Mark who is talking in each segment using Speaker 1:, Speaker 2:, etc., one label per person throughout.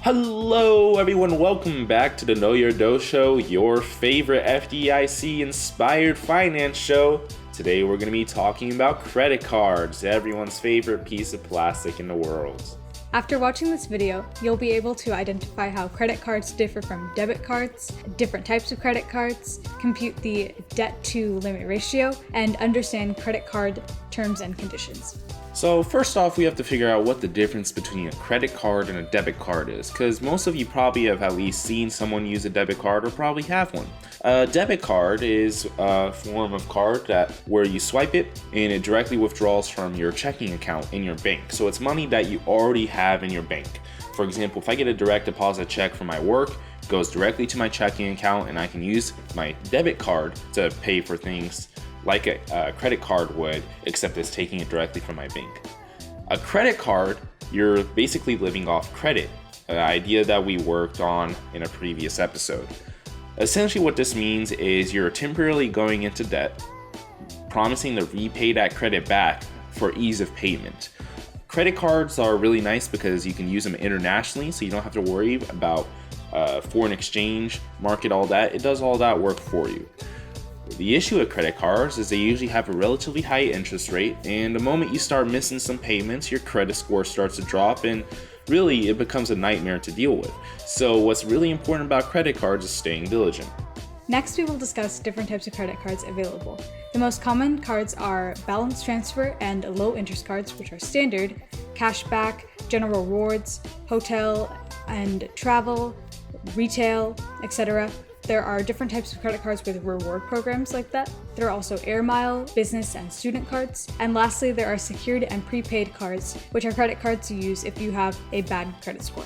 Speaker 1: Hello everyone, welcome back to the Know Your Dough Show, your favorite FDIC inspired finance show. Today we're going to be talking about credit cards, everyone's favorite piece of plastic in the world.
Speaker 2: After watching this video, you'll be able to identify how credit cards differ from debit cards, different types of credit cards, compute the debt-to-limit ratio, and understand credit card terms and conditions.
Speaker 1: So first off, we have to figure out what the difference between a credit card and a debit card is, because most of you probably have at least seen someone use a debit card or probably have one. A debit card is a form of card where you swipe it and it directly withdraws from your checking account in your bank. So it's money that you already have in your bank. For example, if I get a direct deposit check from my work, it goes directly to my checking account and I can use my debit card to pay for things like a credit card would, except it's taking it directly from my bank. A credit card, you're basically living off credit, an idea that we worked on in a previous episode. Essentially what this means is you're temporarily going into debt, promising to repay that credit back for ease of payment. Credit cards are really nice because you can use them internationally, so you don't have to worry about foreign exchange, market, all that. It does all that work for you. The issue with credit cards is they usually have a relatively high interest rate, and the moment you start missing some payments, your credit score starts to drop, and really it becomes a nightmare to deal with. So what's really important about credit cards is staying diligent.
Speaker 2: Next, we will discuss different types of credit cards available. The most common cards are balance transfer and low interest cards, which are standard, cashback, general rewards, hotel and travel, retail, etc. There are different types of credit cards with reward programs like that. There are also Air Mile, business and student cards. And lastly, there are secured and prepaid cards, which are credit cards you use if you have a bad credit score.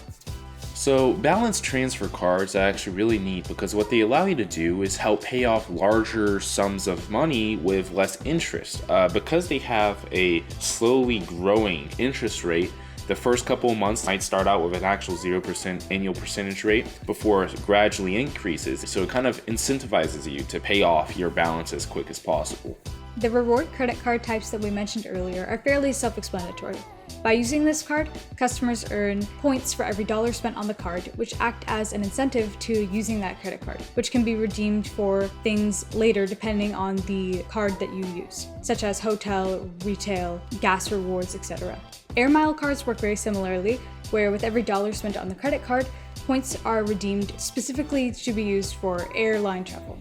Speaker 1: So balance transfer cards are actually really neat because what they allow you to do is help pay off larger sums of money with less interest. Because they have a slowly growing interest rate, the first couple of months might start out with an actual 0% annual percentage rate before it gradually increases. So it kind of incentivizes you to pay off your balance as quick as possible.
Speaker 2: The reward credit card types that we mentioned earlier are fairly self-explanatory. By using this card, customers earn points for every dollar spent on the card, which act as an incentive to using that credit card, which can be redeemed for things later depending on the card that you use, such as hotel, retail, gas rewards, etc. Air Mile cards work very similarly, where with every dollar spent on the credit card, points are redeemed specifically to be used for airline travel.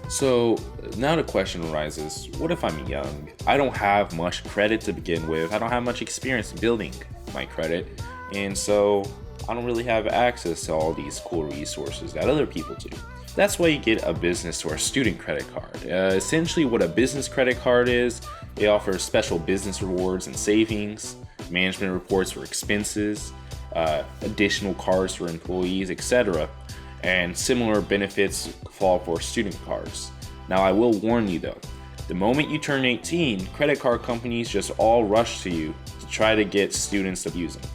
Speaker 1: So now the question arises, what if I'm young? I don't have much credit to begin with. I don't have much experience building my credit. And so I don't really have access to all these cool resources that other people do. That's why you get a business or a student credit card. Essentially what a business credit card is, they offer special business rewards and savings, management reports for expenses, additional cards for employees, etc. And similar benefits fall for student cards. Now I will warn you though, the moment you turn 18, credit card companies just all rush to you to try to get students to use them.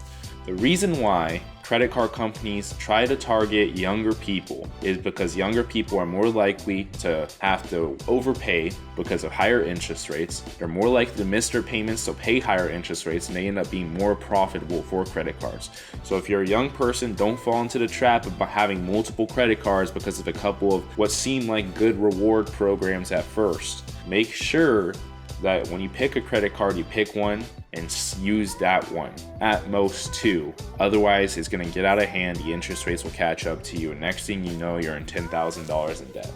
Speaker 1: The reason why credit card companies try to target younger people is because younger people are more likely to have to overpay because of higher interest rates. They're more likely to miss their payments, so pay higher interest rates, and they end up being more profitable for credit cards. So if you're a young person, don't fall into the trap of having multiple credit cards because of a couple of what seem like good reward programs at first. Make sure that when you pick a credit card, you pick one and use that one, at most two. Otherwise, it's gonna get out of hand, the interest rates will catch up to you, and next thing you know, you're in $10,000 in debt.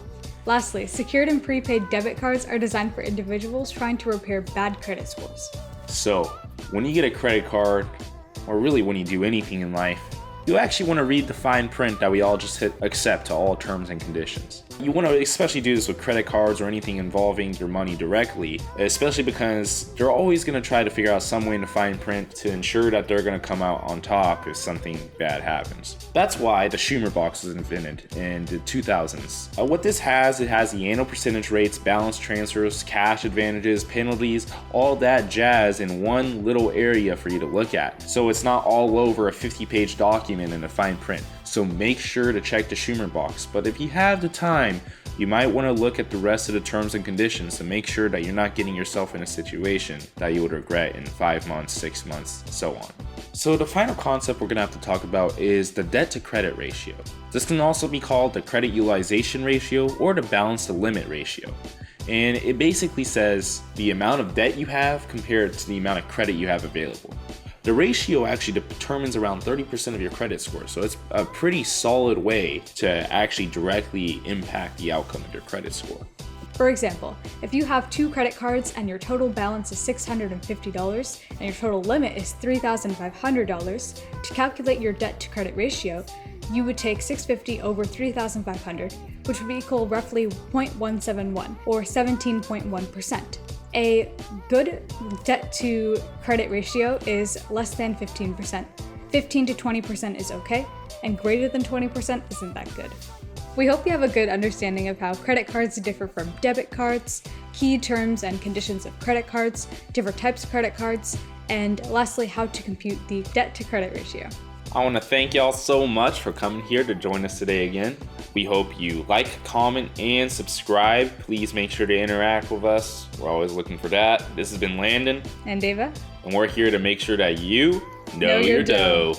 Speaker 2: Lastly, secured and prepaid debit cards are designed for individuals trying to repair bad credit scores.
Speaker 1: So, when you get a credit card, or really when you do anything in life, you actually want to read the fine print that we all just hit accept to all terms and conditions. You want to especially do this with credit cards or anything involving your money directly, especially because they're always going to try to figure out some way in the fine print to ensure that they're going to come out on top if something bad happens. That's why the Schumer box was invented in the 2000s. What this has, it has the annual percentage rates, balance transfers, cash advantages, penalties, all that jazz in one little area for you to look at. So it's not all over a 50-page document in the fine print. So make sure to check the Schumer box. But if you have the time, you might want to look at the rest of the terms and conditions to make sure that you're not getting yourself in a situation that you would regret in 5 months, 6 months, so on. So the final concept we're going to have to talk about is the debt to credit ratio. This can also be called the credit utilization ratio or the balance to limit ratio. And it basically says the amount of debt you have compared to the amount of credit you have available. The ratio actually determines around 30% of your credit score, so it's a pretty solid way to actually directly impact the outcome of your credit score.
Speaker 2: For example, if you have 2 credit cards and your total balance is $650 and your total limit is $3,500, to calculate your debt to credit ratio, you would take $650 over $3,500, which would equal roughly 0.171 or 17.1%. A good debt to credit ratio is less than 15%. 15 to 20% is okay, and greater than 20% isn't that good. We hope you have a good understanding of how credit cards differ from debit cards, key terms and conditions of credit cards, different types of credit cards, and lastly, how to compute the debt to credit ratio.
Speaker 1: I want to thank y'all so much for coming here to join us today again. We hope you like, comment, and subscribe. Please make sure to interact with us. We're always looking for that. This has been Landon.
Speaker 2: And Ava.
Speaker 1: And we're here to make sure that you know your dough.